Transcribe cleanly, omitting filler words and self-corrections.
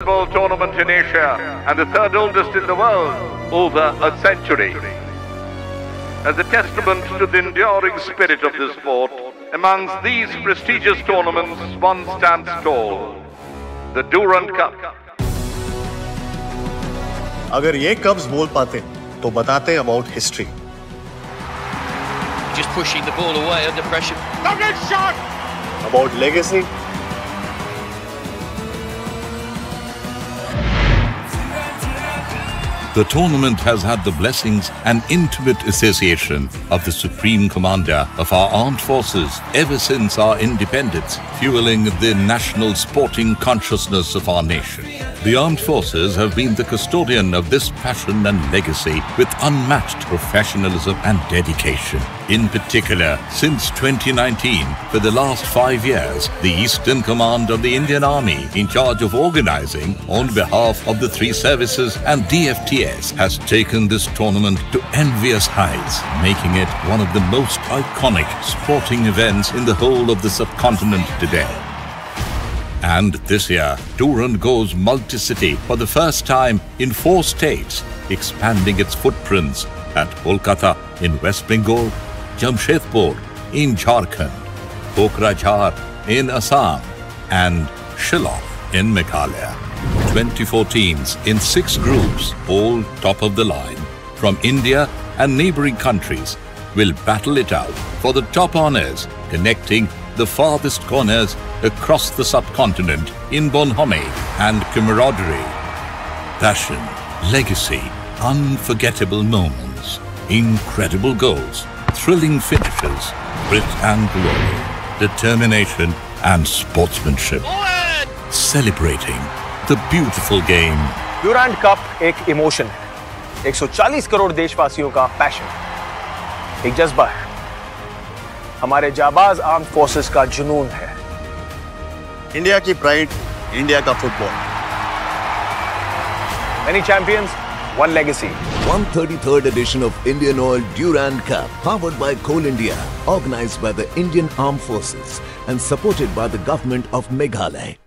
Football tournament in Asia and the third oldest in the world, over a century. As a testament to the enduring spirit of the sport, amongst these prestigious tournaments one stands tall, the Durand Cup. अगर ये cups बोल पाते तो बताते about history. Just pushing the ball away under pressure. Lovely shot! About legacy. The tournament has had the blessings and intimate association of the Supreme Commander of our armed forces ever since our independence, fueling the national sporting consciousness of our nation. The armed forces have been the custodian of this passion and legacy with unmatched professionalism and dedication. In particular, since 2019, for the last 5 years, the Eastern Command of the Indian Army, in charge of organizing on behalf of the 3 services and DFTS, has taken this tournament to envious heights, making it one of the most iconic sporting events in the whole of the subcontinent today. And this year, Durand goes multi-city for the first time in 4 states, expanding its footprints at Kolkata in West Bengal, Jamshedpur in Jharkhand, Kokrajhar in Assam, and Shillong in Meghalaya. 24 teams in 6 groups, all top of the line, from India and neighboring countries, will battle it out for the top honors, connecting the farthest corners across the subcontinent in bonhomie and camaraderie. Passion, legacy, unforgettable moments, incredible goals, thrilling finishes, grit and glory, determination and sportsmanship. Celebrating the beautiful game. Durand cup एक emotion है, 140 करोड़ देशवासियों का passion, एक जज्बा है, हमारे जाबाज arm forces का जुनून है, इंडिया की प्राइड, इंडिया का football. Many champions, one legacy. 133rd edition of Indian Oil Durand Cup, powered by Coal India, organized by the Indian Armed Forces and supported by the government of Meghalaya.